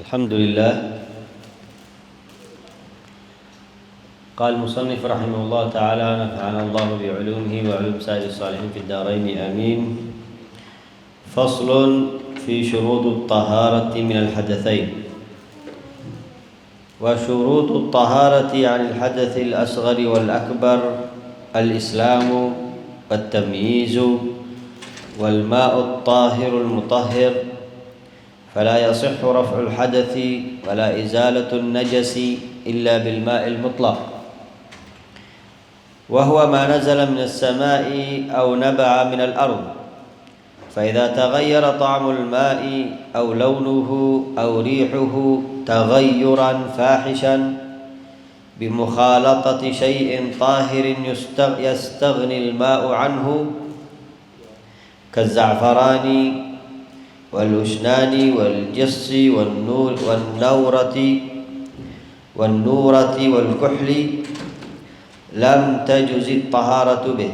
الحمد لله. قال المصنف رحمه الله تعالى: نفعنا الله بعلومه وعلوم سائر الصالحين في الدارين آمين. فصل في شروط الطهارة من الحدثين. وشروط الطهارة عن الحدث الأصغر والأكبر الإسلام والتمييز والماء الطاهر المطهر، فلا يصح رفع الحدث ولا إزالة النجس إلا بالماء المطلق، وهو ما نزل من السماء أو نبع من الأرض، فإذا تغير طعم الماء أو لونه أو ريحه تغيرا فاحشا بمخالطة شيء طاهر يستغني الماء عنه كالزعفران والأشنان والجص والنورة والكحل، لم تجز الطهارة به.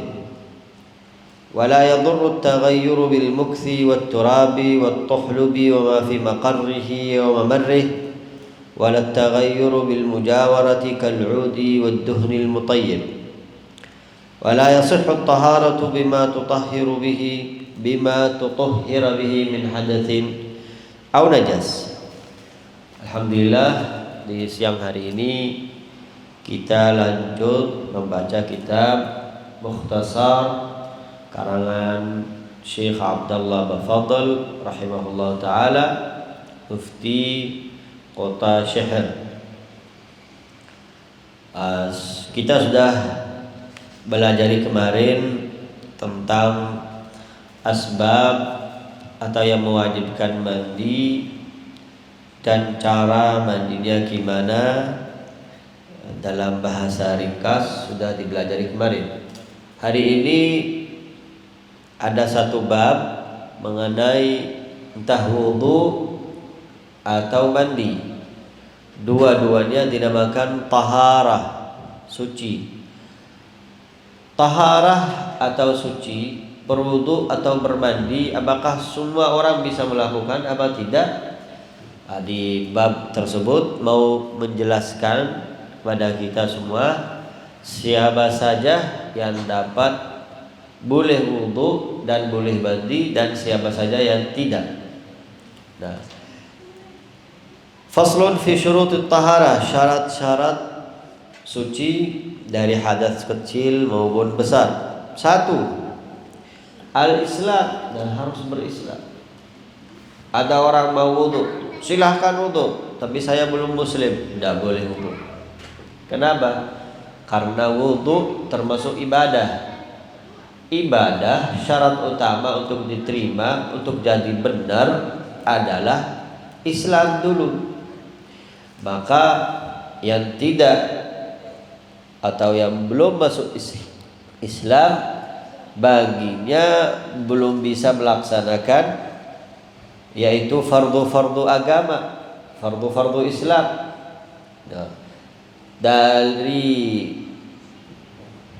ولا يضر التغير بالمكث والتراب والطحلب وما في مقره وممره، ولا التغير بالمجاورة كالعود والدهن المطيب. ولا يصح الطهارة بما تطهر به من حدث أو نجس. Alhamdulillah, di siang hari ini kita lanjut membaca kitab Mukhtasar karangan Syekh Abdullah Bafadl rahimahullah ta'ala, Mufti Kota Syahr. Kita sudah belajar kemarin tentang asbab atau yang mewajibkan mandi dan cara mandinya gimana. Dalam bahasa ringkas sudah dipelajari kemarin. Hari ini ada satu bab mengenai entah wudu atau mandi. Dua-duanya dinamakan taharah, suci. Taharah atau suci, berwudu atau bermandi, apakah semua orang bisa melakukan apa tidak? Di bab tersebut mau menjelaskan kepada kita semua siapa saja yang dapat boleh wudu dan boleh mandi dan siapa saja yang tidak. Nah, faslun fi syurutut taharah, syarat-syarat suci dari hadas kecil maupun besar. 1. Al-Islam, dan harus berislam. Ada orang mau wudu, silahkan wudu, tapi saya belum muslim, tidak boleh wudu. Kenapa? Karena wudu termasuk ibadah. Ibadah syarat utama untuk diterima, untuk jadi benar adalah Islam dulu. Maka yang tidak atau yang belum masuk Islam, baginya belum bisa melaksanakan yaitu fardu-fardu agama, fardu-fardu Islam. Nah, dari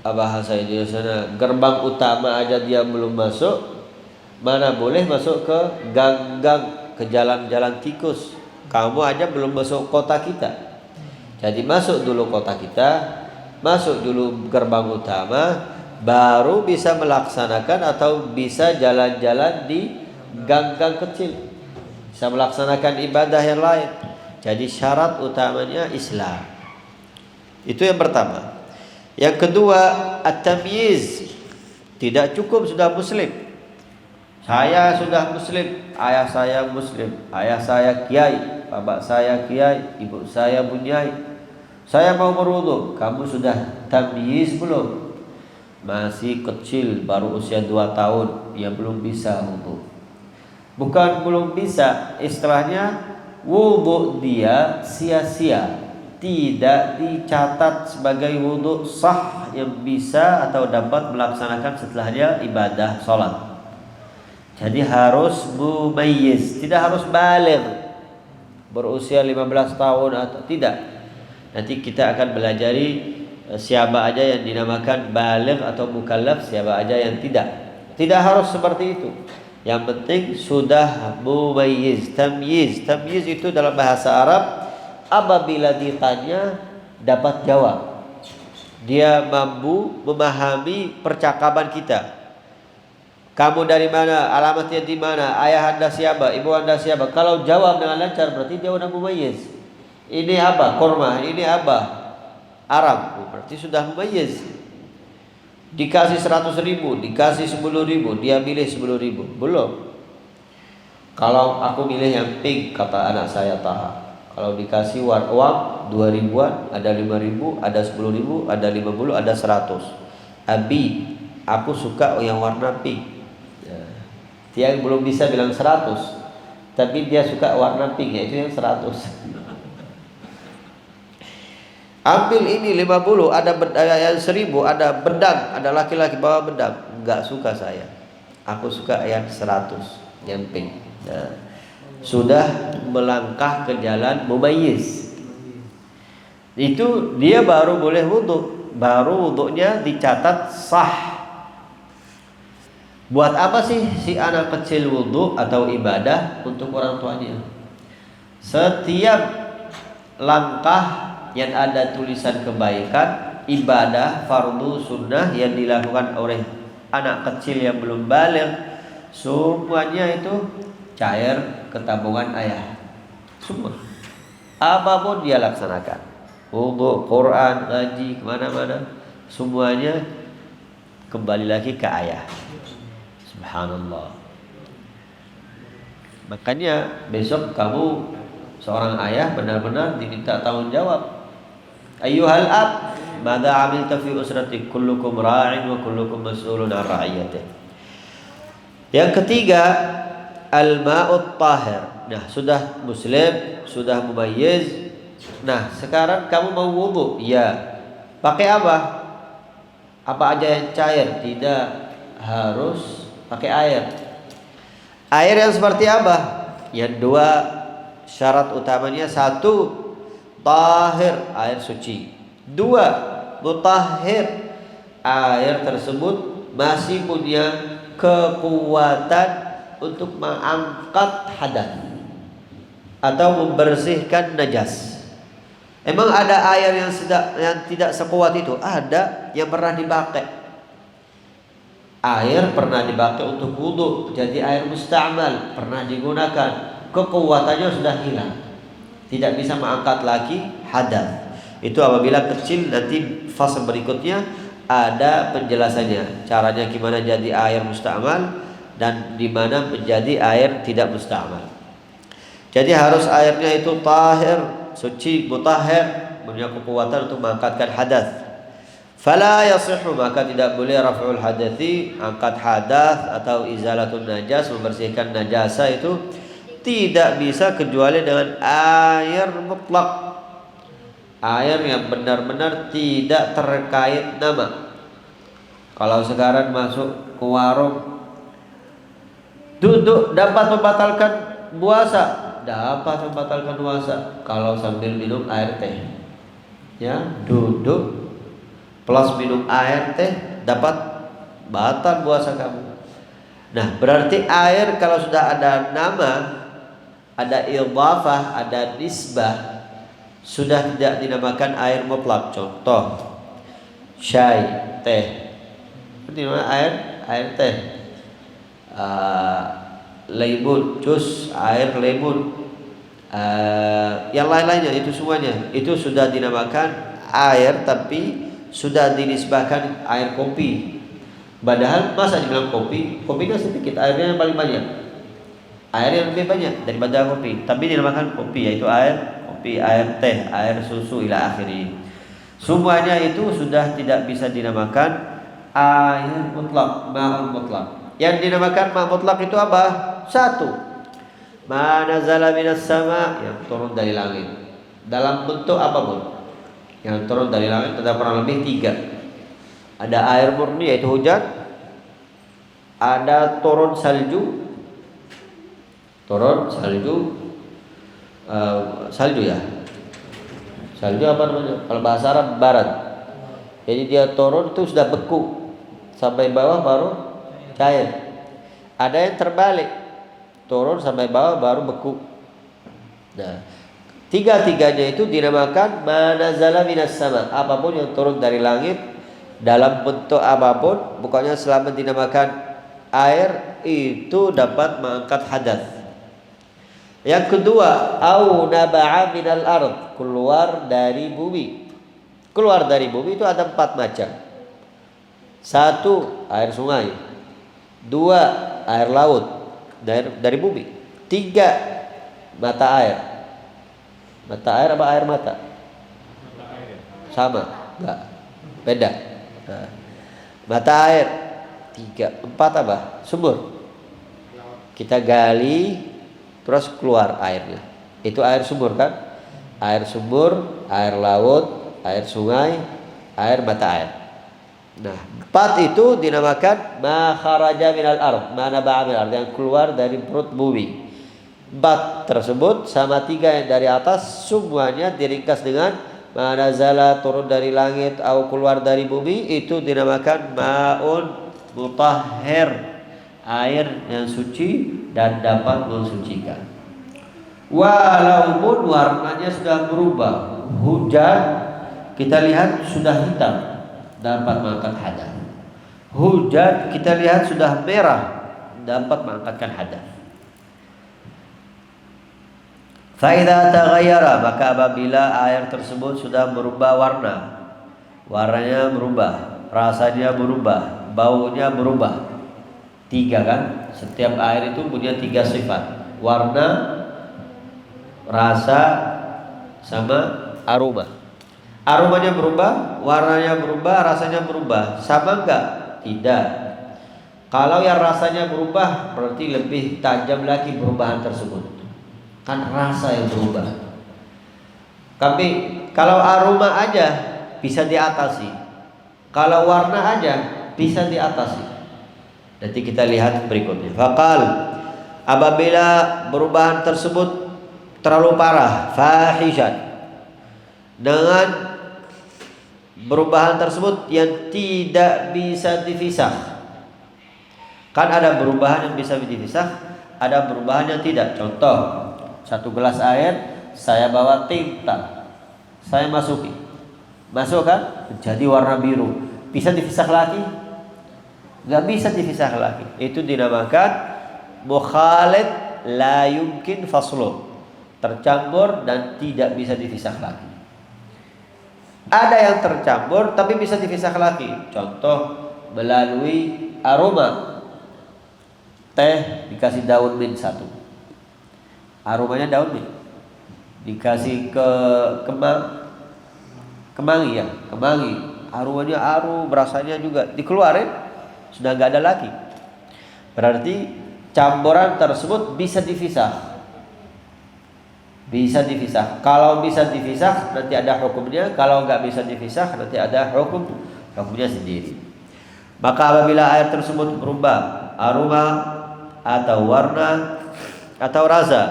bahasa Indonesia gerbang utama aja dia belum masuk, mana boleh masuk ke gang-gang, ke jalan-jalan tikus. Kamu aja belum masuk kota kita. Jadi masuk dulu kota kita, masuk dulu gerbang utama, baru bisa melaksanakan atau bisa jalan-jalan di gang-gang kecil, bisa melaksanakan ibadah yang lain. Jadi syarat utamanya Islam. Itu yang pertama. Yang kedua, at-tamyiz. Tidak cukup sudah muslim. Saya sudah muslim, ayah saya muslim, ayah saya kiai, bapak saya kiai, ibu saya bunyai. Saya mau berwudu, kamu sudah tamyiz belum? Masih kecil, baru usia 2 tahun, dia belum bisa wudu. Bukan belum bisa, istilahnya wudu dia sia-sia, tidak dicatat sebagai wudu sah yang bisa atau dapat melaksanakan setelahnya ibadah sholat. Jadi harus mumayyiz, tidak harus baligh, berusia 15 tahun atau tidak. Nanti kita akan belajari siapa aja yang dinamakan baligh atau mukallaf, siapa aja yang tidak. Tidak harus seperti itu. Yang penting sudah mumayyiz. Tamyiz itu dalam bahasa Arab apabila ditanya dapat jawab. Dia mampu memahami percakapan kita. Kamu dari mana? Alamatnya di mana? Ayah anda siapa? Ibu anda siapa? Kalau jawab dengan lancar berarti dia sudah mumayyiz. Ini apa? Kurma. Ini apa? Arab. Berarti sudah mumayyiz. Dikasih 100.000, dikasih 10.000, dia milih 10.000. Belum. Kalau aku milih yang pink, kata anak saya Taha. Kalau dikasih uang 2.000-an, ada 5.000, ada 10.000, ada 50, ada 100. Abi, aku suka yang warna pink. Dia belum bisa bilang 100, tapi dia suka warna pink, yaitu yang 100. Ambil ini 50, ada yang 1.000, ada bedang, ada laki-laki bawa bedang. Enggak suka saya. Aku suka yang 100, yang pink. Nah, sudah melangkah ke jalan mumayyiz. Itu dia baru boleh wudu, baru wudunya dicatat sah. Buat apa sih si anak kecil wudu atau ibadah? Untuk orang tuanya. Setiap langkah yang ada tulisan kebaikan, ibadah, fardu, sunnah yang dilakukan oleh anak kecil yang belum baligh, semuanya itu cair ke tabungan ayah. Semua. Apapun dia laksanakan. Wudu, Quran, ngaji, kemana-mana, semuanya kembali lagi ke ayah. Subhanallah. Makanya besok kamu seorang ayah benar-benar diminta tanggung jawab. Ayyuhal ab, madza amilta fi usratik? Kullukum ra'in wa kullukum mas'ulun 'an ra'iyatihi. Yang ketiga, al-ma'ut tahir. Nah, sudah muslim, sudah mumayyiz. Nah, sekarang kamu mau wudu? Ya. Pakai apa? Apa aja yang cair? Tidak harus pakai air. Air yang seperti apa? Yang dua syarat utamanya, satu tahir, air suci. Dua mutahhir, air tersebut masih punya kekuatan untuk mengangkat hadas atau membersihkan najas. Emang ada air yang tidak sekuat itu? Ada yang pernah dipakai. Air pernah dipakai untuk wudu, jadi air musta'mal, pernah digunakan, kekuatannya sudah hilang, tidak bisa mengangkat lagi hadas. Itu apabila kecil. Nanti fase berikutnya ada penjelasannya, caranya gimana jadi air musta'mal dan di mana menjadi air tidak musta'mal. Jadi harus airnya itu tahir, suci, mutahhir, punya kekuatan untuk mengangkatkan hadas. Fala yasihhu, maka tidak boleh raf'ul hadathi, angkat hadas atau izalatun najas, membersihkan najasa itu tidak bisa kecuali dengan air mutlak, air yang benar-benar tidak terkait nama. Kalau sekarang masuk ke warung, duduk dapat membatalkan puasa, dapat membatalkan puasa kalau sambil minum air teh. Ya, duduk plus minum air teh dapat batal puasa kamu. Nah, berarti air kalau sudah ada nama, ada idhafah, ada nisbah, sudah tidak dinamakan air mutlak. Contoh, syai, teh. Ini air teh. Lemun, jus, air lemun. Yang lain-lainnya itu semuanya itu sudah dinamakan air, tapi sudah dinisbahkan air kopi. Padahal masa dibilang kopi? Kopinya sedikit, airnya yang paling banyak. Air yang lebih banyak daripada kopi, tapi dinamakan kopi, yaitu air kopi, air teh, air susu ila akhiri. Semuanya itu sudah tidak bisa dinamakan air mutlak, ma'ul mutlak. Yang dinamakan ma' mutlak itu apa? Satu, ma nazala minas sama, yang turun dari langit dalam bentuk apapun. Yang turun dari langit ada kurang lebih 3. Ada air murni yaitu hujan, ada turun salju, salju ya. Salju apa namanya? Kalau bahasa Arab barat. Jadi dia turun itu sudah beku sampai bawah baru cair. Ada yang terbalik, turun sampai bawah baru beku. Nah, tiga-tiganya itu dinamakan manazala minas sama. Apapun yang turun dari langit dalam bentuk apapun, pokoknya selama dinamakan air itu dapat mengangkat hadas. Yang kedua, au naba'a minal ard, keluar dari bumi. Keluar dari bumi itu ada 4 macam. 1, air sungai. 2, air laut dari bumi. 3, mata air. Mata air apa air mata? Sama? Enggak. Beda. Nah, mata air. 3, 4 apa? Sumur. Kita gali terus keluar airnya. Itu air sumur kan? Air sumur, air laut, air sungai, air mata air. Nah, 4 itu dinamakan ma kharaja minal ard, ma naba'a minal ard, yang keluar dari perut bumi. 4 tersebut sama 3 yang dari atas semuanya diringkas dengan ma nazala, turun dari langit, atau keluar dari bumi, itu dinamakan ma'un mutahhir, air yang suci dan dapat mensucikan. Walaupun warnanya sudah berubah, hujan kita lihat sudah hitam, dapat mengangkat hadas. Hujan kita lihat sudah merah, dapat mengangkatkan hadas. Fa'idha taghayyara, maka apabila air tersebut sudah berubah warna, warnanya berubah, rasanya berubah, baunya berubah. 3 kan? Setiap air itu punya 3 sifat: warna, rasa, sama aroma. Aromanya berubah, warnanya berubah, rasanya berubah. Sama enggak? Tidak. Kalau yang rasanya berubah, berarti lebih tajam lagi perubahan tersebut. Kan rasa yang berubah. Tapi kalau aroma aja bisa diatasi. Kalau warna aja bisa diatasi. Nanti kita lihat berikutnya. Faqal, apabila perubahan tersebut terlalu parah, fahishan, dengan perubahan tersebut yang tidak bisa dipisah. Kan ada perubahan yang bisa dipisah, ada perubahan yang tidak. Contoh, 1 gelas air saya bawa tinta, saya masuki, masuk kan, jadi warna biru. Bisa dipisah lagi? Gak bisa dipisah lagi. Itu dinamakan mukhalid la yumkin faslu, tercampur dan tidak bisa dipisah lagi. Ada yang tercampur tapi bisa dipisah lagi. Contoh, melalui aroma. Teh dikasih daun mint 1, aromanya daun mint. Dikasih ke kemangi ya, kemangi, aromanya harum, rasanya juga dikeluarin, sudah nggak ada lagi. Berarti campuran tersebut bisa dipisah. Bisa dipisah. Kalau bisa dipisah nanti ada hukumnya. Kalau nggak bisa dipisah nanti ada hukumnya sendiri. Maka apabila air tersebut berubah aroma atau warna atau rasa,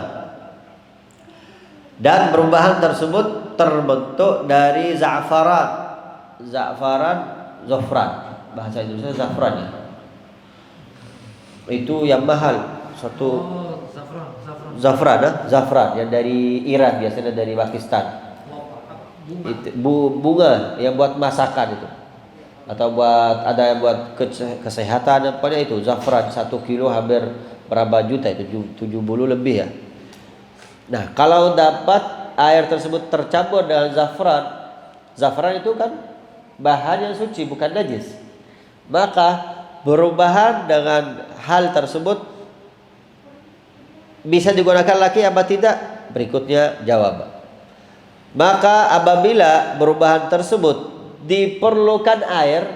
dan perubahan tersebut terbentuk dari za'faran, zafran, bahasa Indonesia zafran ya. Itu yang mahal, satu zafran yang dari Iran, biasanya dari Pakistan. Itu bunga yang buat masakan itu, atau buat ada yang buat kesehatan, apanya itu zafran 1 kilo hampir berapa juta itu, 70 lebih ya. Nah, kalau dapat air tersebut tercampur dengan zafran itu kan bahan yang suci, bukan najis. Maka perubahan dengan hal tersebut bisa digunakan lagi apa tidak? Berikutnya jawab. Maka apabila perubahan tersebut diperlukan air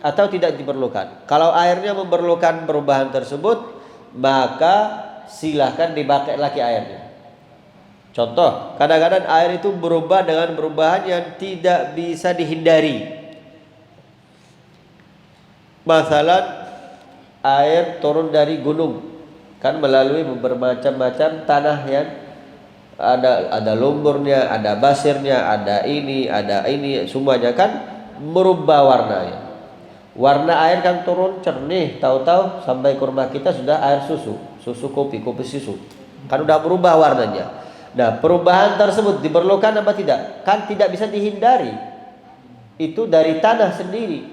atau tidak diperlukan. Kalau airnya memerlukan perubahan tersebut, maka silahkan dipakai lagi airnya. Contoh, kadang-kadang air itu berubah dengan perubahan yang tidak bisa dihindari. Masalah air turun dari gunung, kan melalui bermacam-macam tanah yang ada lumpurnya, ada basirnya, ada ini, semuanya kan merubah warnanya. Warna air kan turun jernih, tahu-tahu sampai ke rumah kita sudah air susu, susu kopi, kopi susu. Kan udah berubah warnanya. Nah, perubahan tersebut diperlukan apa tidak? Kan tidak bisa dihindari. Itu dari tanah sendiri.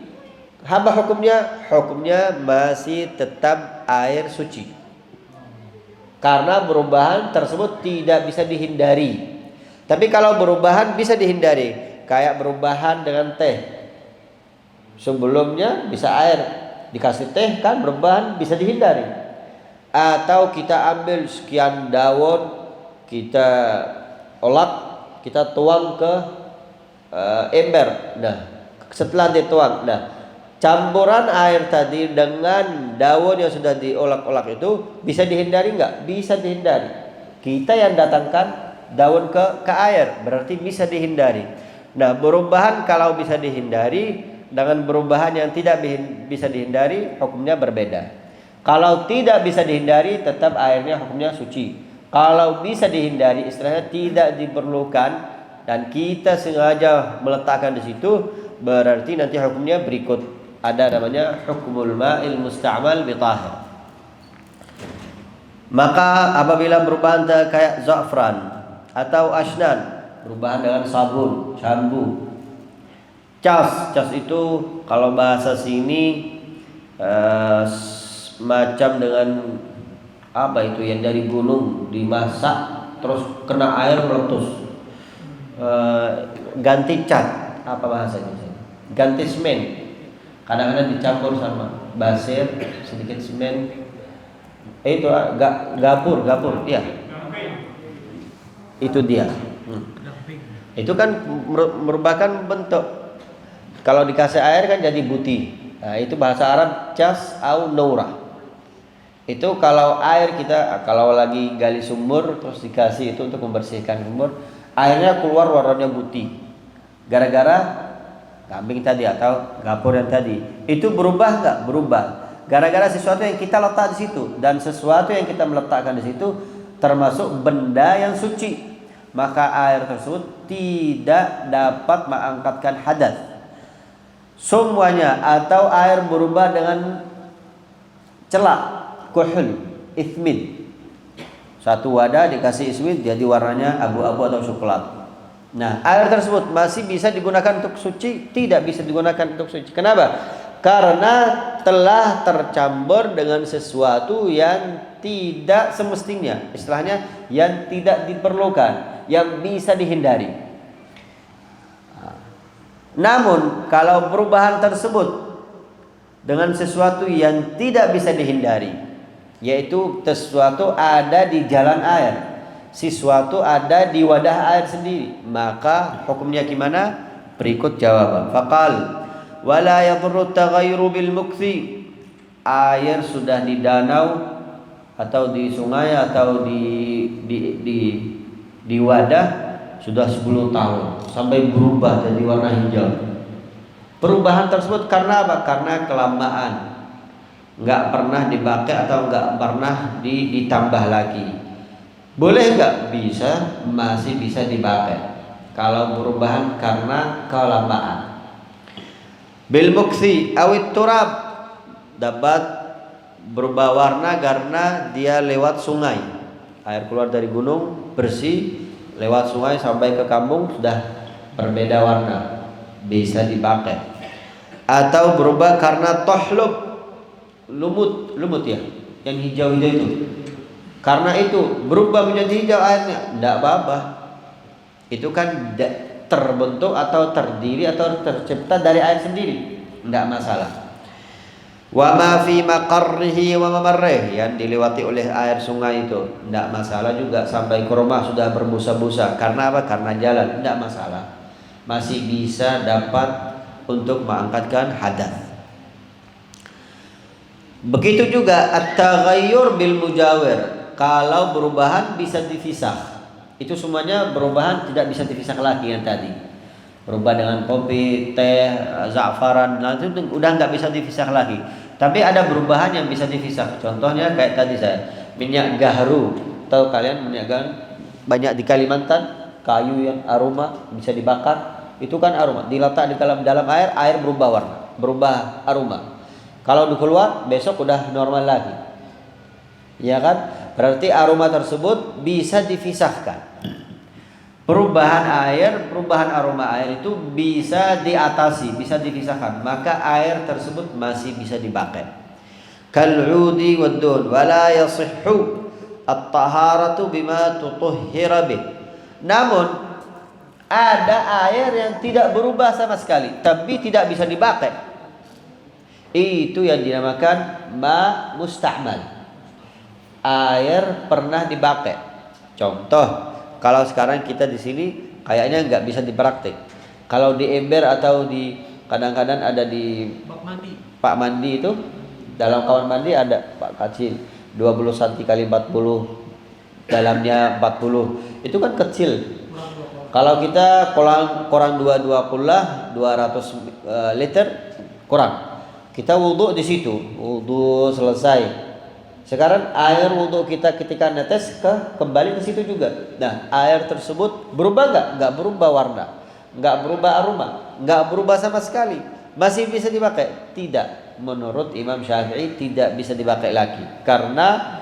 Apa hukumnya? Hukumnya masih tetap air suci. Karena perubahan tersebut tidak bisa dihindari. Tapi kalau perubahan bisa dihindari, kayak perubahan dengan teh. Sebelumnya bisa air, dikasih teh kan perubahan bisa dihindari. Atau kita ambil sekian daun, kita olak, kita tuang ke ember. Nah, setelah dituang, nah campuran air tadi dengan daun yang sudah diolak-olak itu bisa dihindari nggak? Bisa dihindari. Kita yang datangkan daun ke air, berarti bisa dihindari. Nah, perubahan kalau bisa dihindari dengan perubahan yang tidak bisa dihindari, hukumnya berbeda. Kalau tidak bisa dihindari, tetap airnya hukumnya suci. Kalau bisa dihindari, istilahnya tidak diperlukan dan kita sengaja meletakkan di situ, berarti nanti hukumnya berikut. Ada namanya hukmul ma'il musta'mal bi tahir. Maka apabila perubahan kayak za'fran atau asnan, perubahan dengan sabun, syambu, cas itu kalau bahasa sini macam dengan apa itu yang dari gunung dimasak terus kena air meletus, ganti cat, apa bahasanya? Ganti semen. Kadang-kadang dicampur sama basir, sedikit semen. Itu gapur, iya. Itu dia. Itu kan merupakan bentuk. Kalau dikasih air kan jadi putih. Nah, itu bahasa Arab cas au naurah. Itu kalau air kita kalau lagi gali sumur terus dikasih itu untuk membersihkan sumur, airnya keluar warnanya putih. Gara-gara kambing tadi atau gapur yang tadi. Itu berubah enggak? Berubah. Gara-gara sesuatu yang kita letak di situ dan sesuatu yang kita meletakkan di situ termasuk benda yang suci. Maka air tersebut tidak dapat mengangkatkan hadas. Semuanya atau air berubah dengan celak, kuhul, ismid. Satu wadah dikasih ismid jadi warnanya abu-abu atau coklat. Nah, air tersebut masih bisa digunakan untuk suci, tidak bisa digunakan untuk suci. Kenapa? Karena telah tercampur dengan sesuatu yang tidak semestinya, istilahnya yang tidak diperlukan, yang bisa dihindari. Namun kalau perubahan tersebut dengan sesuatu yang tidak bisa dihindari, yaitu sesuatu ada di jalan air, sesuatu ada di wadah air sendiri, maka hukumnya gimana? Berikut jawaban. Faqal wala yadurru taghayyuru bil mukthi. Air sudah di danau atau di sungai atau di wadah sudah 10 tahun sampai berubah jadi warna hijau. Perubahan tersebut karena apa? Karena kelamaan, nggak pernah dipakai atau nggak pernah ditambah lagi. Boleh nggak? Bisa, masih bisa dipakai. Kalau perubahan karena kelamaan. Bil mukthi awit turab, dapat berubah warna karena dia lewat sungai. Air keluar dari gunung bersih, lewat sungai sampai ke kampung sudah berbeda warna, bisa dipakai. Atau berubah karena tohlub, lumut ya, yang hijau-hijau itu. Karena itu berubah menjadi hijau airnya, tidak apa-apa. Itu kan terbentuk atau terdiri atau tercipta dari air sendiri, tidak masalah. Wa ma fi maqarrihi wa mamarrih, yang dilewati oleh air sungai itu tidak masalah juga, sampai ke rumah sudah berbusa-busa. Karena apa? Karena jalan, tidak masalah, masih bisa dapat untuk mengangkatkan hadas. Begitu juga at-taghayyur bil mujawir, kalau perubahan bisa dipisah. Itu semuanya perubahan tidak bisa dipisah lagi yang tadi. Berubah dengan kopi, teh, za'faran, nah itu udah nggak bisa dipisah lagi. Tapi ada perubahan yang bisa dipisah. Contohnya kayak tadi saya, minyak gaharu. Tahu kalian minyak gaharu? Banyak di Kalimantan, kayu yang aroma bisa dibakar. Itu kan aroma. Diletak di dalam air, air berubah warna. berubah aroma. Kalau keluar besok udah normal lagi. Ya kan? Berarti aroma tersebut bisa dipisahkan. Perubahan aroma air itu bisa diatasi, bisa dipisahkan. Maka air tersebut masih bisa dipakai. Kal'udi wad-dun wala yasihhu at-taharatu bima tutahhira bih. Namun ada air yang tidak berubah sama sekali, tapi tidak bisa dipakai. Itu yang dinamakan ma musta'mal. Air pernah dipakai. Contoh, kalau sekarang kita di sini kayaknya nggak bisa dipraktik. Kalau di ember atau di kadang-kadang ada di Pak mandi itu, dalam kamar mandi ada Pak kecil 20 cm kali 40, dalamnya 40. Itu kan kecil. Kalau kita kurang 220 lah 200 liter kurang. Kita wudhu di situ, wudhu selesai. Sekarang air wudhu kita ketika netes kembali ke situ juga. Nah, air tersebut berubah nggak? Nggak berubah warna, nggak berubah aroma, nggak berubah sama sekali. Masih bisa dipakai? Tidak. Menurut Imam Syafi'i tidak bisa dipakai lagi. Karena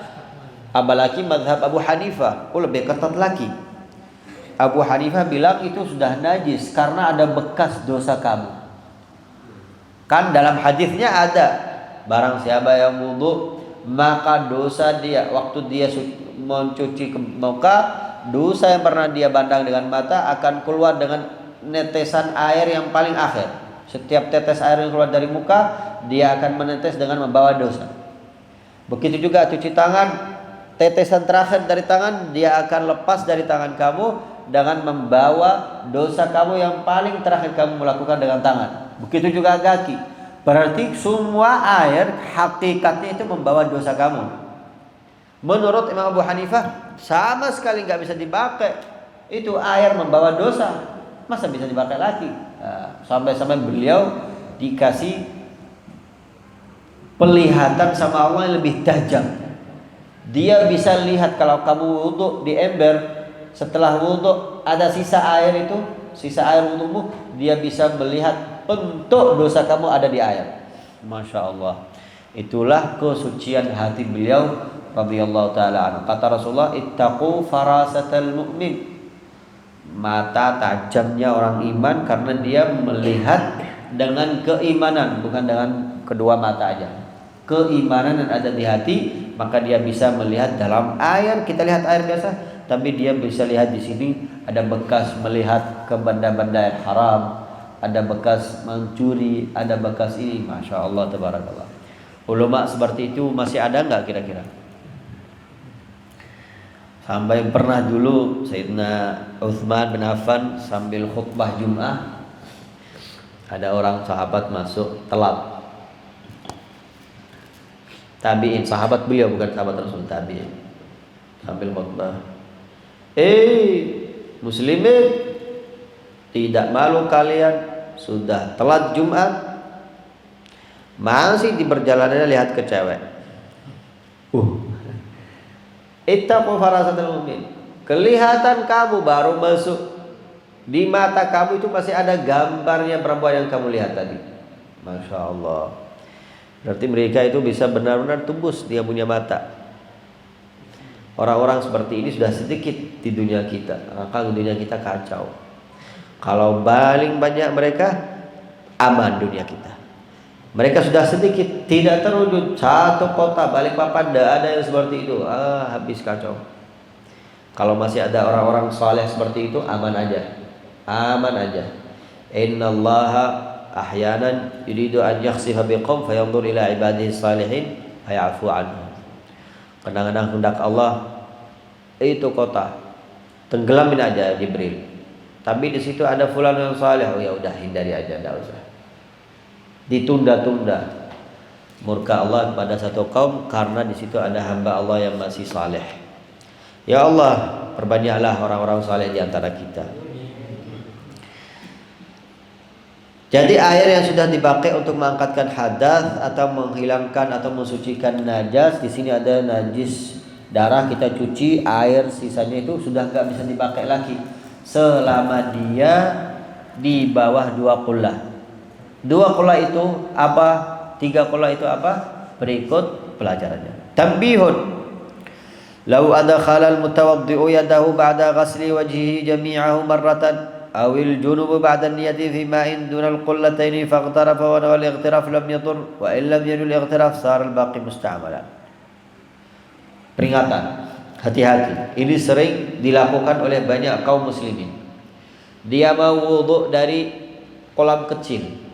apalagi mazhab Abu Hanifah, lebih ketat lagi. Abu Hanifah bilang itu sudah najis karena ada bekas dosa kamu. Kan dalam hadisnya ada, barang siapa yang wudhu maka dosa dia waktu dia mencuci muka, dosa yang pernah dia pandang dengan mata akan keluar dengan netesan air yang paling akhir. Setiap tetes air yang keluar dari muka, dia akan menetes dengan membawa dosa. Begitu juga cuci tangan, tetesan terakhir dari tangan dia akan lepas dari tangan kamu dengan membawa dosa kamu yang paling terakhir kamu melakukan dengan tangan. Begitu juga kaki. Berarti semua air hakikatnya itu membawa dosa kamu. Menurut Imam Abu Hanifah sama sekali nggak bisa dipakai. Itu air membawa dosa, masa bisa dipakai lagi? Nah, sampai-sampai beliau dikasih pelihatan sama Allah yang lebih tajam. Dia bisa lihat kalau kamu wudhu di ember, setelah wudhu ada sisa air itu, sisa air wudhumu, dia bisa melihat bentuk dosa kamu ada di air. Masya Allah. Itulah kesucian hati beliau radhiyallahu taala anhu. Kata Rasulullah, ittaqu farasatal mu'min. Mata tajamnya orang iman karena dia melihat dengan keimanan, bukan dengan kedua mata aja. Keimanan yang ada di hati, maka dia bisa melihat dalam air. Kita lihat air biasa, tapi dia bisa lihat di sini ada bekas melihat ke benda-benda yang haram, ada bekas mencuri, ada bekas ini. Masya Allah, tabarakallah. Ulama seperti itu masih ada nggak kira-kira? Sampai pernah dulu Sayyidina Utsman bin Affan sambil khutbah Jum'ah, ada orang sahabat masuk telat. Tabi'in, sahabat beliau bukan sahabat Rasul, tabi'in. Sambil khutbah, muslimin, tidak malu kalian sudah telat Jumat masih di perjalanannya lihat ke cewek. Ittaqu farasatal mu'min. Kelihatan kamu baru masuk, di mata kamu itu masih ada gambarnya perempuan yang kamu lihat tadi. Masya Allah. Berarti mereka itu bisa benar-benar tembus dia punya mata. Orang-orang seperti ini sudah sedikit di dunia kita. Maka dunia kita kacau. Kalau paling banyak mereka, aman dunia kita. Mereka sudah sedikit, tidak terwujud. Satu kota Balikpapan tidak ada yang seperti itu. Habis kacau. Kalau masih ada orang-orang saleh seperti itu, aman aja. Aman aja. Innallaha ahyanan yuridu an yakhsifa biqaum fayanzur ila ibadihi salihin fayafu anhum. Kadang-kadang hendak Allah itu kota tenggelamin aja Jibril. Tapi di situ ada fulan yang saleh, ya udah hindari aja, enggak usah. Ditunda-tunda murka Allah kepada satu kaum karena di situ ada hamba Allah yang masih saleh. Ya Allah, perbanyaklah orang-orang saleh di antara kita. Jadi air yang sudah dipakai untuk mengangkatkan hadas atau menghilangkan atau mensucikan najas, di sini ada najis darah, kita cuci, air sisanya itu sudah nggak bisa dipakai lagi selama dia di bawah 2 qullah. Dua qula itu apa? Tiga qula itu apa? Berikut pelajarannya. Tanbihun. Lau adkhala al-mutawaddi'u yadahu ba'da ghasli wajhihi jami'ahu marratan awil junubu ba'da niyati fi ma'in duna al-qullataini faghtarafa wa nawal ightiraf lam yadur wa in lam yanul ightiraf sar al-baqi musta'malan. Peringatan, hati-hati. Ini sering dilakukan oleh banyak kaum muslimin. Dia mau wudu dari kolam kecil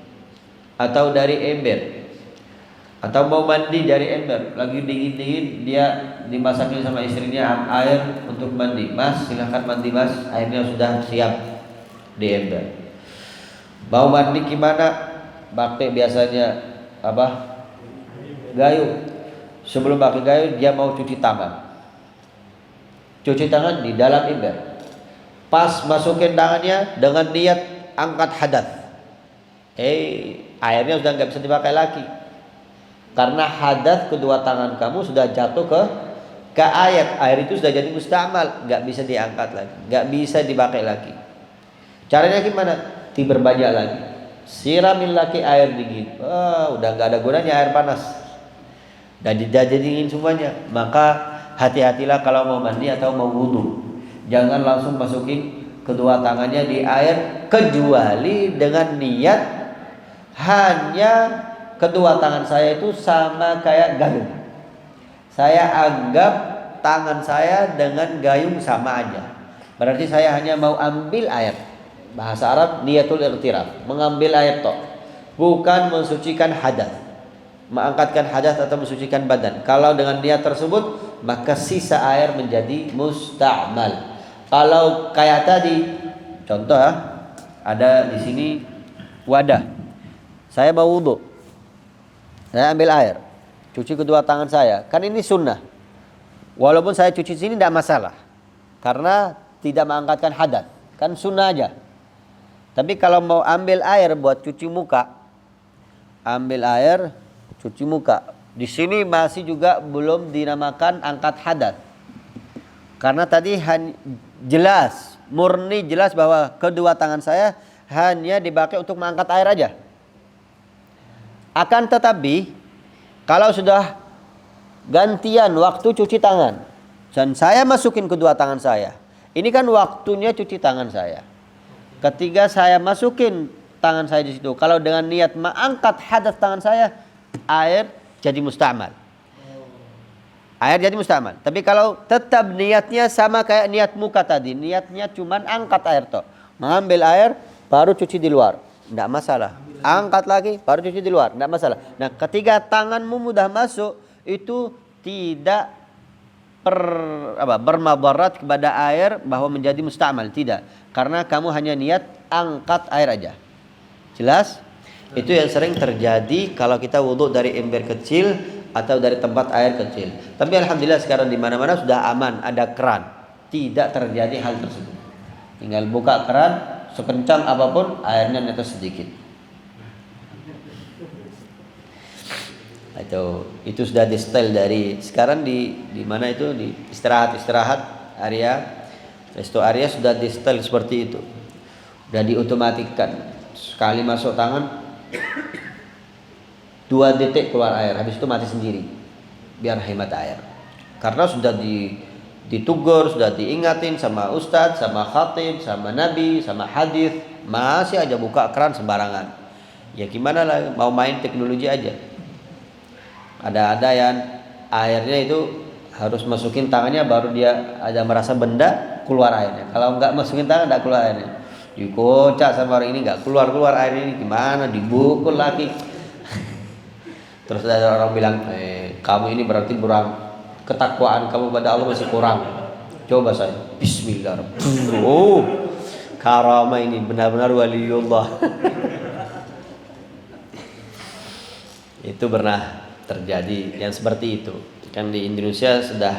atau dari ember, atau mau mandi dari ember, lagi dingin-dingin, dia dimasakin sama istrinya air untuk mandi. Mas, silahkan mandi mas, airnya sudah siap di ember. Mau mandi gimana? Pakai biasanya apa? Gayung. Sebelum pakai gayung dia mau cuci tangan. Cuci tangan di dalam ember. Pas masukin tangannya dengan niat angkat hadas. Airnya sudah nggak bisa dipakai lagi. Karena hadas kedua tangan kamu sudah jatuh ke air. Air itu sudah jadi musta'mal, nggak bisa diangkat lagi, nggak bisa dipakai lagi. Caranya gimana? Diperbanyak lagi. Siramin lagi air dingin. Udah nggak ada gunanya air panas. Dan jadi dingin semuanya. Maka hati-hatilah kalau mau mandi atau mau wudu. Jangan langsung masukin kedua tangannya di air kecuali dengan niat hanya kedua tangan saya itu sama kayak gayung. Saya anggap tangan saya dengan gayung sama aja. Berarti saya hanya mau ambil air. Bahasa Arab niyatul ightiraf, mengambil air tok. Bukan mensucikan hadas. Mengangkatkan hadas atau mensucikan badan. Kalau dengan niat tersebut, maka sisa air menjadi musta'mal. Kalau kayak tadi, contoh ya, ada di sini wadah. Saya mau wudu. Saya ambil air, cuci kedua tangan saya. Kan ini sunnah. Walaupun saya cuci sini tidak masalah, karena tidak mengangkatkan hadas. Kan sunnah aja. Tapi kalau mau ambil air buat cuci muka, ambil air, cuci muka. Di sini masih juga belum dinamakan angkat hadas. Karena tadi jelas, murni jelas bahwa kedua tangan saya hanya dipakai untuk mengangkat air aja. Akan tetapi kalau sudah gantian waktu cuci tangan dan saya masukin kedua tangan saya, ini kan waktunya cuci tangan saya. Ketika saya masukin tangan saya di situ, kalau dengan niat mengangkat hadas tangan saya, air jadi musta'mal. Air jadi musta'mal. Tapi kalau tetap niatnya sama kayak niat muka tadi, niatnya cuman angkat air toh, mengambil air baru cuci di luar, tidak masalah. Angkat lagi baru cuci di luar, tidak masalah. Nah, ketika tanganmu mudah masuk itu tidak bermabarat kepada air bahwa menjadi musta'mal, tidak. Karena kamu hanya niat angkat air aja. Jelas? Itu yang sering terjadi kalau kita wudhu dari ember kecil atau dari tempat air kecil. Tapi alhamdulillah sekarang di mana-mana sudah aman, ada keran. Tidak terjadi hal tersebut. Tinggal buka keran, sekencang apapun airnya netes sedikit. Itu sudah di setel dari sekarang di mana itu di istirahat area resto area sudah di setel seperti itu, sudah diotomatikkan. Sekali masuk tangan 2 detik keluar air, habis itu mati sendiri biar hemat air. Karena sudah ditugur, sudah diingatin sama ustadz, sama khatib, sama nabi, sama hadis, masih aja buka keran sembarangan. Ya gimana lah, mau main teknologi aja. Ada yang airnya itu harus masukin tangannya baru dia ada merasa benda keluar airnya. Kalau enggak masukin tangan enggak keluar airnya. Dikocak sama orang ini enggak keluar air ini, gimana? Dibukul lagi. Terus ada orang bilang, kamu ini berarti kurang ketakwaan kamu pada Allah masih kurang. Coba saya, bismillahirrahmanirrahim. Oh, karamah ini benar-benar waliullah. Itu pernah terjadi yang seperti itu. Kan di Indonesia sudah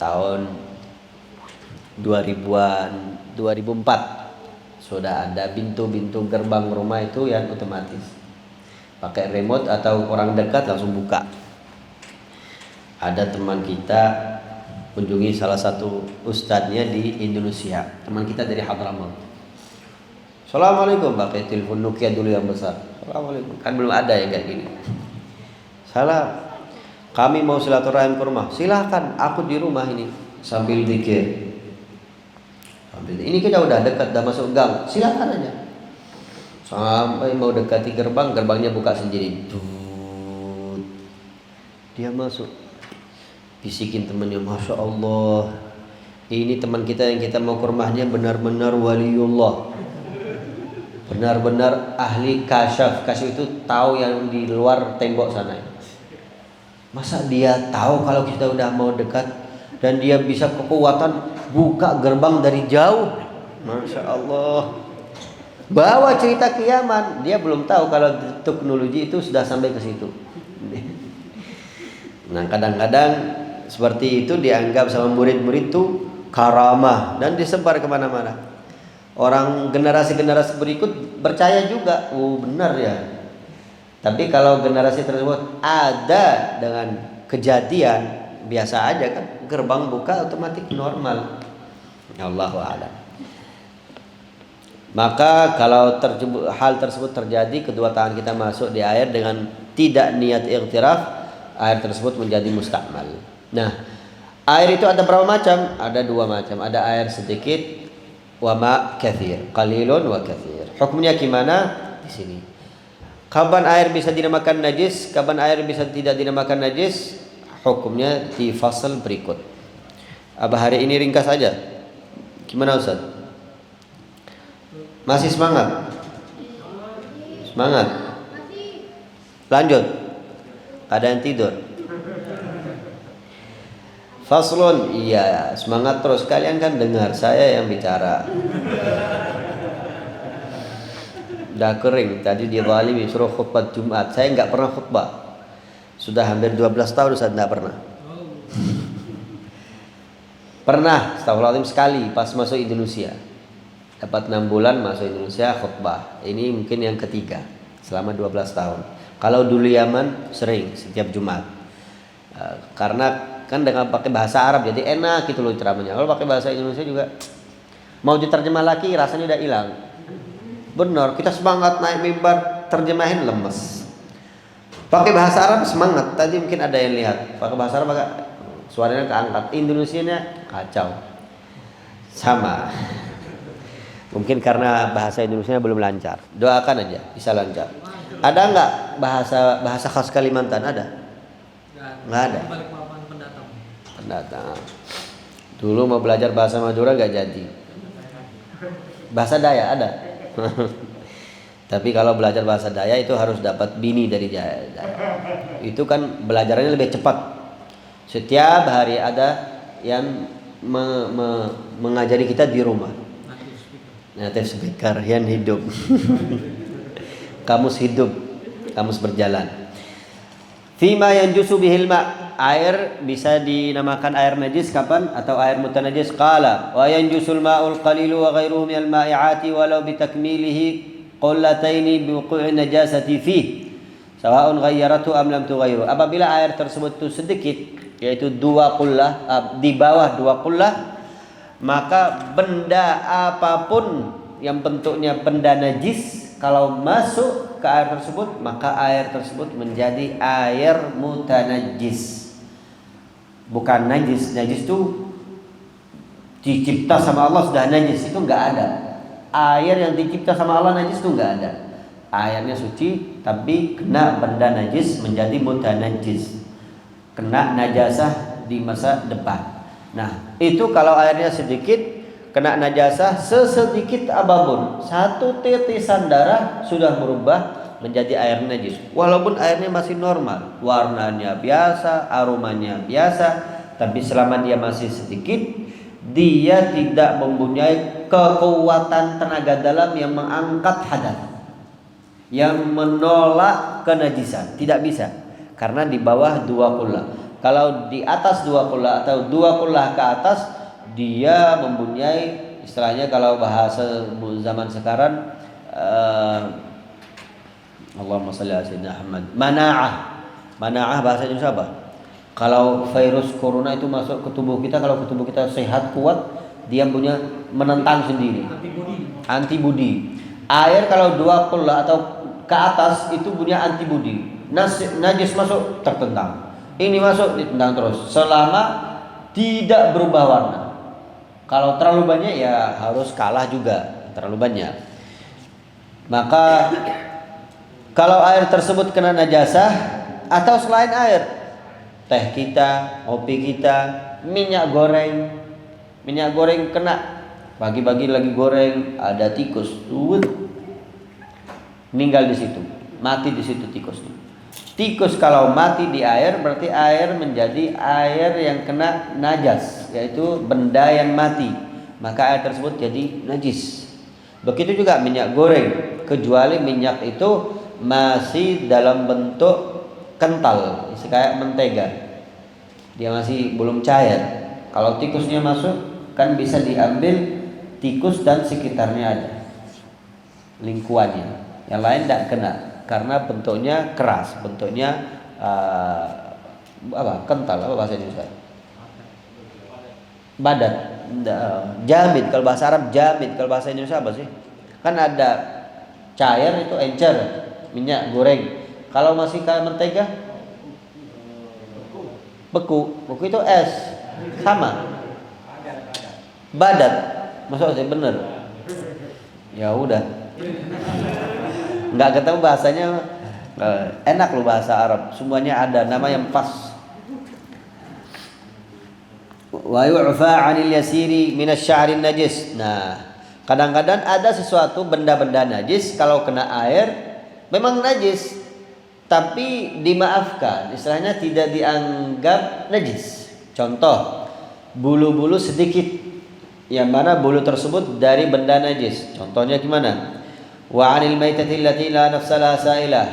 tahun 2004 sudah ada pintu gerbang rumah itu yang otomatis pakai remote atau orang dekat langsung buka. Ada teman kita kunjungi salah satu ustadznya di Indonesia, teman kita dari Hadramaut. Assalamualaikum, pakai telepon Nokia dulu yang besar. Assalamualaikum, kan belum ada yang kayak gini. Salam. Kami mau silaturahim ke rumah. Silahkan, aku di rumah ini sambil zikir. Ini kita udah dekat, udah masuk gang. Silahkan aja. Sampai mau dekati gerbang, gerbangnya buka sendiri. Tut. Dia masuk. Bisikin temannya, Masya Allah, ini teman kita yang kita mau ke rumahnya benar-benar waliullah, benar-benar ahli kasyaf. Kasyaf itu tahu yang di luar tembok sana. Masa dia tahu kalau kita udah mau dekat, dan dia bisa kekuatan buka gerbang dari jauh. Masya Allah. Bawa cerita kiamat, dia belum tahu kalau teknologi itu sudah sampai ke situ. Nah, kadang-kadang seperti itu dianggap sama murid-murid itu karamah dan disebar kemana-mana. Orang generasi-generasi berikut percaya juga, oh benar ya. Tapi kalau generasi tersebut ada dengan kejadian biasa aja kan, gerbang buka otomatis normal. Allahu a'lam. Maka kalau hal tersebut terjadi, kedua tangan kita masuk di air dengan tidak niat ightiraf, air tersebut menjadi mustakmal. Nah, air itu ada berapa macam? Ada dua macam. Ada air sedikit, wa ma kathir, qalilun wa kathir. Hukumnya gimana? Di sini. Kapan air bisa dinamakan najis? Kapan air bisa tidak dinamakan najis? Hukumnya di fasal berikut. Hari ini ringkas saja. Gimana Ustaz? Masih semangat? Semangat. Lanjut. Ada yang tidur. Faslun, iya, semangat terus. Kalian kan dengar saya yang bicara. Udah kering. Tadi dia zalimi suruh khutbah Jumat. Saya nggak pernah khutbah. Sudah hampir 12 tahun saya nggak pernah. Pernah, astagfirullahaladzim, sekali pas masuk Indonesia. Dapat 6 bulan masuk Indonesia khutbah. Ini mungkin yang ketiga selama 12 tahun. Kalau dulu Yaman sering setiap Jumat. Karena kan dengan pakai bahasa Arab jadi enak gitu loh ceramahnya. Kalau pakai bahasa Indonesia juga mau diterjemah lagi rasanya udah hilang. Benar, kita semangat naik mimbar terjemahin lemes. Pakai bahasa Arab semangat. Tadi mungkin ada yang lihat pakai bahasa Arab suaranya keangkat. Indonesianya kacau. Sama. Mungkin karena bahasa Indonesia belum lancar. Doakan aja bisa lancar. Ada nggak bahasa khas Kalimantan? Ada? Nggak ada. Pendatang. Dulu mau belajar bahasa Madura nggak jadi. Bahasa Dayak ada. Tapi kalau belajar bahasa Dayak itu harus dapat bini dari Dayak. Itu kan belajarannya lebih cepat. Setiap hari ada yang mengajari kita di rumah. Native speaker yang hidup. Kamus hidup, kamus berjalan. Fima yanjusu bihil ma'. Air bisa dinamakan air najis kapan? Atau air mutanajis? Qala wa yanjusul ma'ul qalilu wa ghairuhu minal ma'i'ati walau bitakmilihi qullataini biwuqu'i najasati fi sawa'un ghayyaratu am lam tughayyiru. Apabila air tersebut itu sedikit, yaitu 2 qullah, di bawah 2 qullah, maka benda apapun yang bentuknya benda najis kalau masuk ke air tersebut, maka air tersebut menjadi air mutanajis. Bukan najis. Najis itu dicipta sama Allah sudah najis, itu enggak ada. Air yang dicipta sama Allah najis itu enggak ada. Airnya suci tapi kena benda najis menjadi mutanajis. Kena najasah di masa depan. Nah, itu kalau airnya sedikit kena najasah sesedikit apapun, 1 titisan darah sudah berubah menjadi air najis. Walaupun airnya masih normal, warnanya biasa, aromanya biasa, tapi selama dia masih sedikit, dia tidak mempunyai kekuatan tenaga dalam yang mengangkat hadas, yang menolak kenajisan. Tidak bisa, karena di bawah 2 qullah. Kalau di atas 2 qullah atau 2 qullah ke atas, dia mempunyai istilahnya kalau bahasa zaman sekarang Allahumma shalli ala sayyidina Muhammad, mana'ah bahasa Indonesia apa? Kalau virus corona itu masuk ke tubuh kita, kalau ke tubuh kita sehat kuat, dia punya menentang sendiri, antibody. Air kalau 2 qullah atau ke atas itu punya antibodi. Najis masuk tertentang. Ini masuk ditendang terus selama tidak berubah warna. Kalau terlalu banyak ya harus kalah juga, terlalu banyak. Maka kalau air tersebut kena najasah atau selain air, teh kita, kopi kita, minyak goreng kena, pagi-pagi lagi goreng ada tikus, meninggal di situ, mati di situ tikusnya. Tikus kalau mati di air berarti air menjadi air yang kena najas, yaitu benda yang mati, maka air tersebut jadi najis. Begitu juga minyak goreng, kecuali minyak itu masih dalam bentuk kental, kayak mentega, dia masih belum cair. Kalau tikusnya masuk kan bisa diambil tikus dan sekitarnya aja, lingkuannya, yang lain tidak kena karena bentuknya keras, bentuknya kental, apa bahasa Indonesia? Badan, jamid kalau bahasa Arab, jamid kalau bahasa Indonesia apa sih? Kan ada cair itu encer, minyak goreng. Kalau masih kayak mentega, beku itu es, sama. Badat, maksudnya bener. Ya udah, nggak ketemu bahasanya, enak loh bahasa Arab, semuanya ada nama yang pas. Wa yu'fa 'anil yasiri minasy-sya'ri najis. Nah, kadang-kadang ada sesuatu benda-benda najis kalau kena air memang najis, tapi dimaafkan, istilahnya tidak dianggap najis. Contoh, bulu-bulu sedikit, yang mana bulu tersebut dari benda najis. Contohnya gimana? Wa 'anil maitati allati la nafsa laha sa'ilah.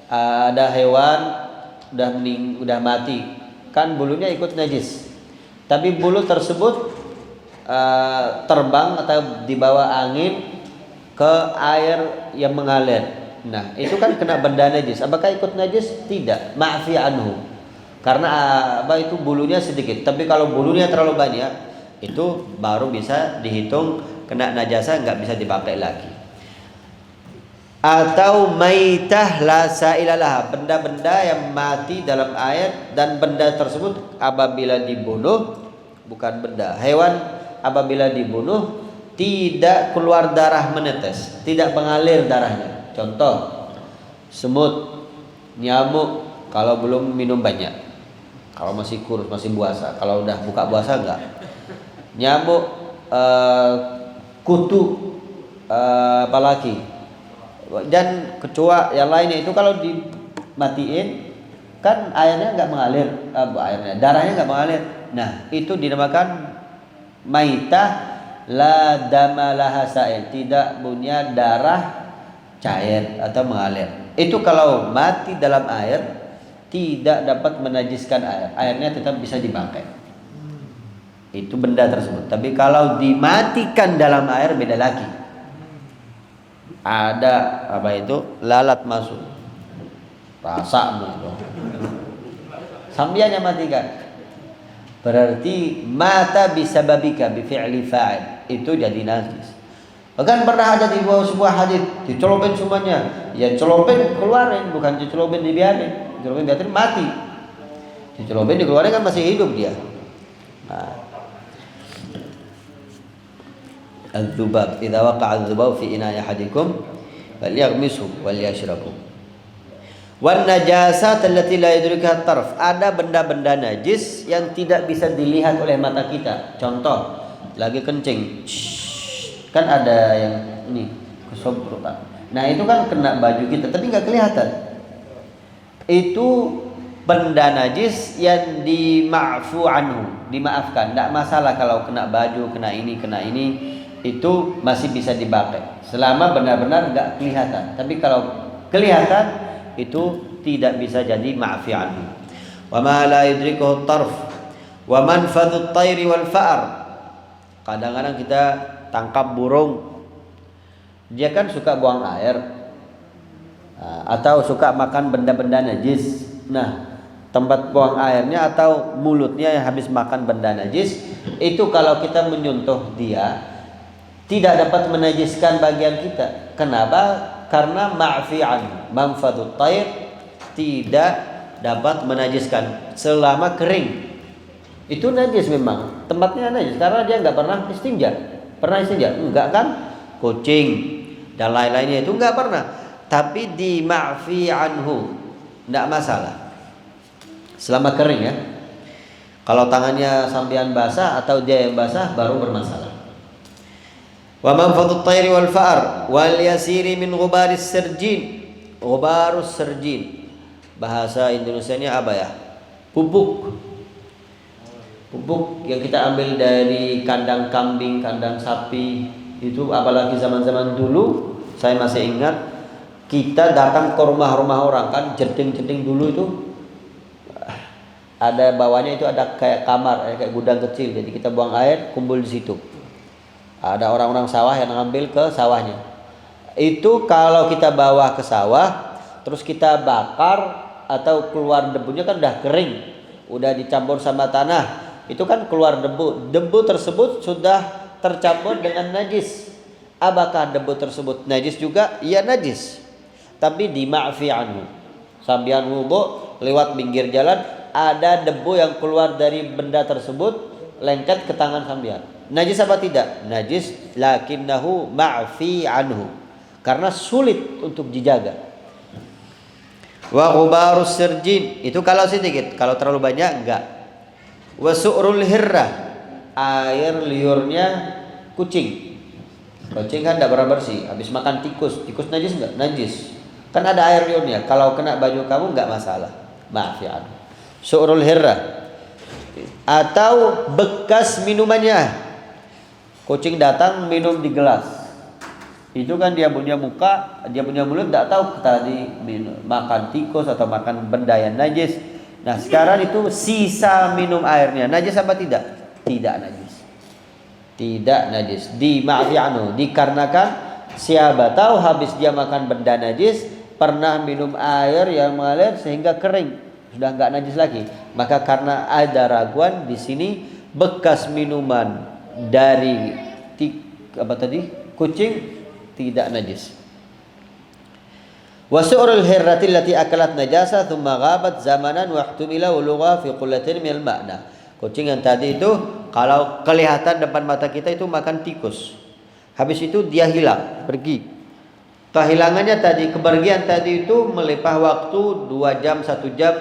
Ada hewan udah mati, kan bulunya ikut najis. Tapi bulu tersebut terbang atau dibawa angin ke air yang mengalir. Nah, itu kan kena benda najis. Apakah ikut najis? Tidak. Ma'fi anhu. Karena itu bulunya sedikit. Tapi kalau bulunya terlalu banyak, itu baru bisa dihitung kena najasa, nggak bisa dipakai lagi. Atau maitah la sa'ilalah, benda-benda yang mati dalam air dan benda tersebut apabila dibunuh, bukan benda, hewan apabila dibunuh tidak keluar darah menetes, tidak mengalir darahnya. Contoh, semut, nyamuk kalau belum minum banyak, kalau masih kurus, masih puasa. Kalau udah buka puasa enggak. Nyamuk, kutu, apalagi, dan kecoa yang lainnya itu kalau dimatiin kan airnya nggak mengalir, darahnya nggak mengalir. Nah, itu dinamakan maitah la dama laha sa'il, tidak punya darah cair atau mengalir. Itu kalau mati dalam air tidak dapat menajiskan air, airnya tetap bisa dipakai. Itu benda tersebut. Tapi kalau dimatikan dalam air beda lagi. Ada lalat masuk, rasa itu sambiannya matikan, berarti mata bisa babika bi fi'li fa'il, itu jadi najis. Bahkan pernah ada di bawah sebuah hadis, dicelupin semuanya, ya celupin keluarin, bukan dicelupin dibiarin. Dicelupin biarin mati, dicelupin dikeluarin kan masih hidup dia. Nah, al-dzubab idza waqa'a al-dzubab fi ina'i ahadikum falyaghmishu walyashrabu. Wan najasat allati la yudrikuha at-tarf, ada benda-benda najis yang tidak bisa dilihat oleh mata kita. Contoh, lagi kencing, kan ada yang ini kesobrokan. Nah, itu kan kena baju kita tapi nggak kelihatan. Itu benda najis yang dima'fu anhu, dimaafkan, tidak masalah kalau kena baju, kena ini, itu masih bisa dipakai selama benar-benar nggak kelihatan. Tapi kalau kelihatan itu tidak bisa jadi ma'fi anhu. Wa ma la yudrikuhu tarf wa manfadhu at-tayri wal fa'r. Kadang-kadang kita tangkap burung, dia kan suka buang air atau suka makan benda-benda najis. Nah, tempat buang airnya atau mulutnya yang habis makan benda najis, itu kalau kita menyentuh dia tidak dapat menajiskan bagian kita. Kenapa? Karena ma'fi'an, manfadut tair tidak dapat menajiskan selama kering. Itu najis memang, tempatnya najis karena dia nggak pernah istinja. Pernah istinja? Enggak kan? Kucing dan lain-lainnya itu nggak pernah. Tapi di ma'fi'anhu nggak masalah selama kering ya. Kalau tangannya sambian basah atau dia yang basah baru bermasalah. Wa manfadut tayri wal fa'ar wal yasiri min ghubaris serjin. Ghubarus serjin, bahasa Indonesianya apa ya? Pupuk. Pupuk yang kita ambil dari kandang kambing, kandang sapi. Itu apalagi zaman-zaman dulu, saya masih ingat kita datang ke rumah-rumah orang kan, jeding-jeding dulu itu ada bawahnya itu ada kayak kamar, kayak gudang kecil. Jadi kita buang air, kumpul di situ. Ada orang-orang sawah yang ngambil ke sawahnya. Itu kalau kita bawa ke sawah, terus kita bakar atau keluar debunya kan udah kering, udah dicampur sama tanah, itu kan keluar debu. Debu tersebut sudah tercampur dengan najis. Apakah debu tersebut najis juga? Iya najis. Tapi di ma'fi anhu. Sambian wudu lewat pinggir jalan, ada debu yang keluar dari benda tersebut lengket ke tangan sambian. Najis apa tidak? Najis, lakinnahu ma'fi anhu. Karena sulit untuk dijaga. Wa ghubarus sirjin, itu kalau sedikit, kalau terlalu banyak enggak. Wa su'rul hirrah, air liurnya kucing. Kucing kan enggak pernah bersih, habis makan tikus. Tikus najis enggak? Najis. Kan ada air liurnya. Kalau kena baju kamu enggak masalah. Ma'fi anhu. Su'rul hirrah atau bekas minumannya. Kucing datang minum di gelas, itu kan dia punya muka, dia punya mulut, tidak tahu tadi makan tikus atau makan benda yang najis. Nah sekarang itu sisa minum airnya najis apa tidak? Tidak najis. Tidak najis. Di ma'fi'anu, dikarenakan siapa tahu habis dia makan benda najis, pernah minum air yang mengalir sehingga kering, sudah enggak najis lagi. Maka karena ada raguan di sini, bekas minuman dari kucing tidak najis. Wa su'rul hirrati allati akalat najasa thumma ghabat zamanan wa ihtumila ulugha fi qullatin min al-ma'na. Kucing yang tadi itu kalau kelihatan depan mata kita itu makan tikus. Habis itu dia hilang, pergi. Kehilangannya tadi, kepergian tadi itu melimpah waktu 2 jam, 1 jam.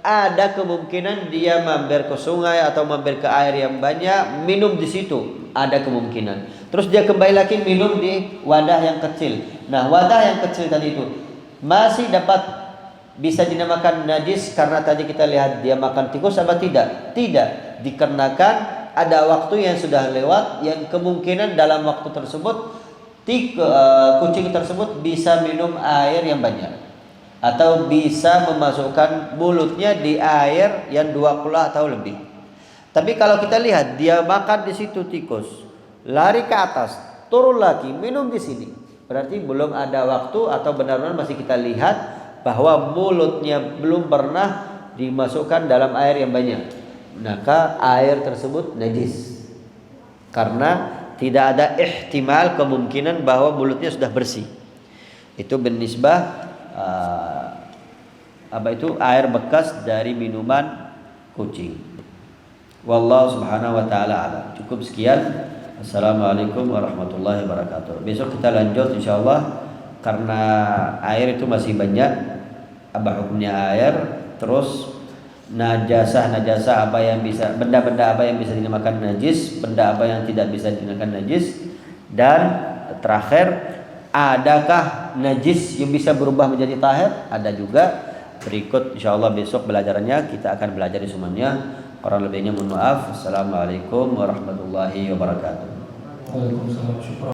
Ada kemungkinan dia mampir ke sungai atau mampir ke air yang banyak, minum di situ, ada kemungkinan. Terus dia kembali lagi minum di wadah yang kecil. Nah, wadah yang kecil tadi itu masih dapat bisa dinamakan najis karena tadi kita lihat dia makan tikus apa tidak? Tidak, dikarenakan ada waktu yang sudah lewat yang kemungkinan dalam waktu tersebut kucing tersebut bisa minum air yang banyak. Atau bisa memasukkan mulutnya di air yang 2 kula atau lebih. Tapi kalau kita lihat dia makan di situ tikus, lari ke atas, turun lagi, minum di sini, berarti belum ada waktu atau benar-benar masih kita lihat bahwa mulutnya belum pernah dimasukkan dalam air yang banyak. Maka air tersebut najis. Karena tidak ada ihtimal kemungkinan bahwa mulutnya sudah bersih. Itu bernisbah air bekas dari minuman kucing. Wallahu subhanahu wa ta'ala alam. Cukup sekian. Assalamualaikum warahmatullahi wabarakatuh. Besok kita lanjut insyaallah karena air itu masih banyak. Apa hukumnya air? Terus najasah apa yang bisa, benda-benda apa yang bisa dinamakan najis, benda apa yang tidak bisa dinamakan najis, dan terakhir adakah najis yang bisa berubah menjadi tahir? Ada juga. Berikut insyaallah besok belajarannya kita akan belajar di semuanya. Kurang lebihnya mohon maaf. Assalamualaikum warahmatullahi wabarakatuh. Waalaikumsalam.